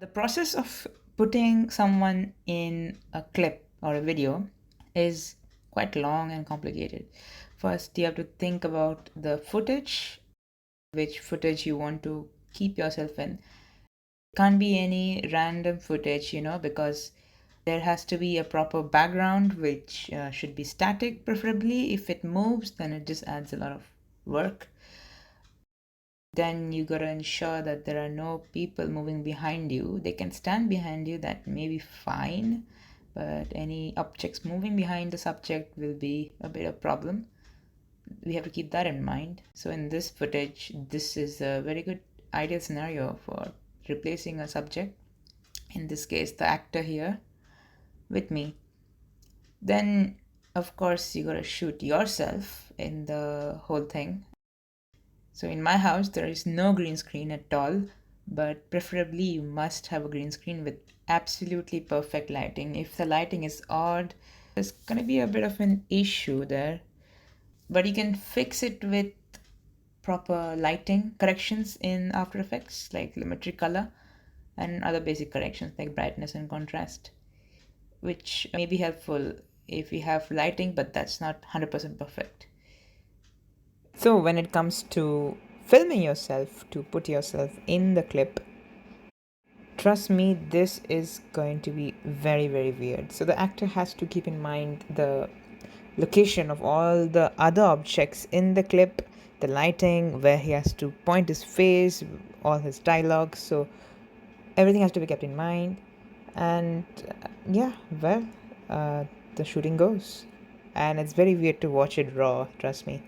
The process of putting someone in a clip or a video is quite long and complicated. First, you have to think about the footage, which footage you want to keep yourself in. Can't be any random footage, because there has to be a proper background which should be static, preferably. If it moves, then it just adds a lot of work. Then you gotta ensure that there are no people moving behind you. They can stand behind you, that may be fine, but any objects moving behind the subject will be a bit of a problem. We have to keep that in mind. So in this footage, this is a very good ideal scenario for replacing a subject, in this case the actor here, with me. Then of course you gotta shoot yourself in the whole thing. So in my house, there is no green screen at all, but preferably you must have a green screen with absolutely perfect lighting. If the lighting is odd, there's going to be a bit of an issue there, but you can fix it with proper lighting corrections in After Effects, like Lumetri color and other basic corrections like brightness and contrast, which may be helpful if you have lighting, but that's not 100% perfect. So when it comes to filming yourself to put yourself in the clip, trust me, this is going to be very, very weird. So the actor has to keep in mind the location of all the other objects in the clip, the lighting, where he has to point his face, all his dialogue. So everything has to be kept in mind. And yeah, well, the shooting goes. And it's very weird to watch it raw, trust me.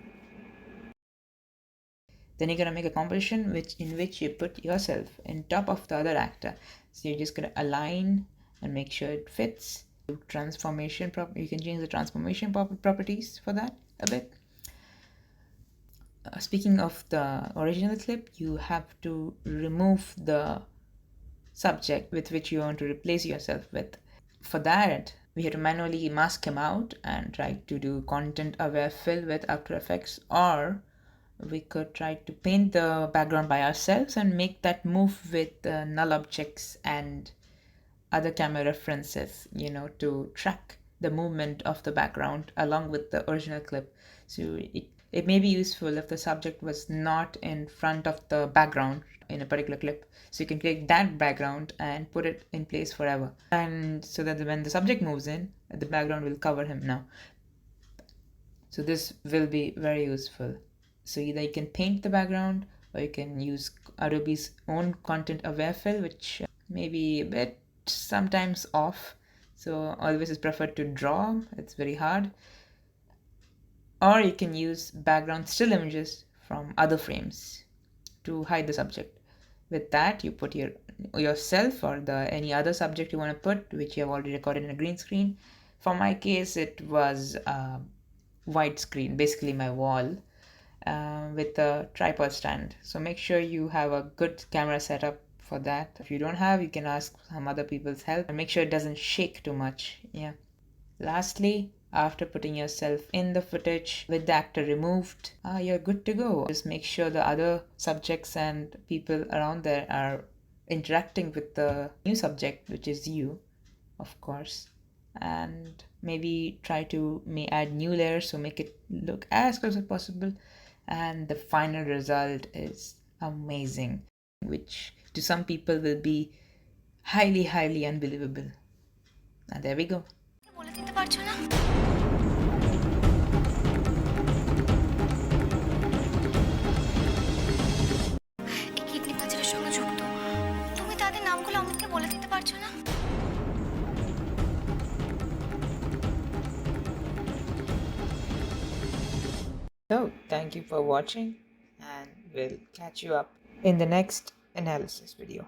Then you're gonna make a composition in which you put yourself in top of the other actor. So you're just gonna align and make sure it fits. Transformation you can change the transformation properties for that a bit. Speaking of the original clip, you have to remove the subject with which you want to replace yourself with. For that, we have to manually mask him out and try to do content aware fill with After Effects, or we could try to paint the background by ourselves and make that move with null objects and other camera references, to track the movement of the background along with the original clip. So it may be useful if the subject was not in front of the background in a particular clip. So you can take that background and put it in place forever. And so that when the subject moves in, the background will cover him now. So this will be very useful. So either you can paint the background, or you can use Adobe's own content aware fill, which may be a bit sometimes off. So always is preferred to draw. It's very hard. Or you can use background still images from other frames to hide the subject. With that, you put yourself or any other subject you want to put, which you have already recorded in a green screen. For my case, it was widescreen, basically my wall, with a tripod stand. So make sure you have a good camera setup for that. If you don't have, you can ask some other people's help, and make sure it doesn't shake too much. Yeah. Lastly, after putting yourself in the footage with the actor removed, you're good to go. Just make sure the other subjects and people around there are interacting with the new subject, which is you, of course. And maybe try to add new layers, so make it look as close as possible. And the final result is amazing, which to some people will be highly, highly unbelievable. And there we go. So, thank you for watching, and we'll catch you up in the next analysis video.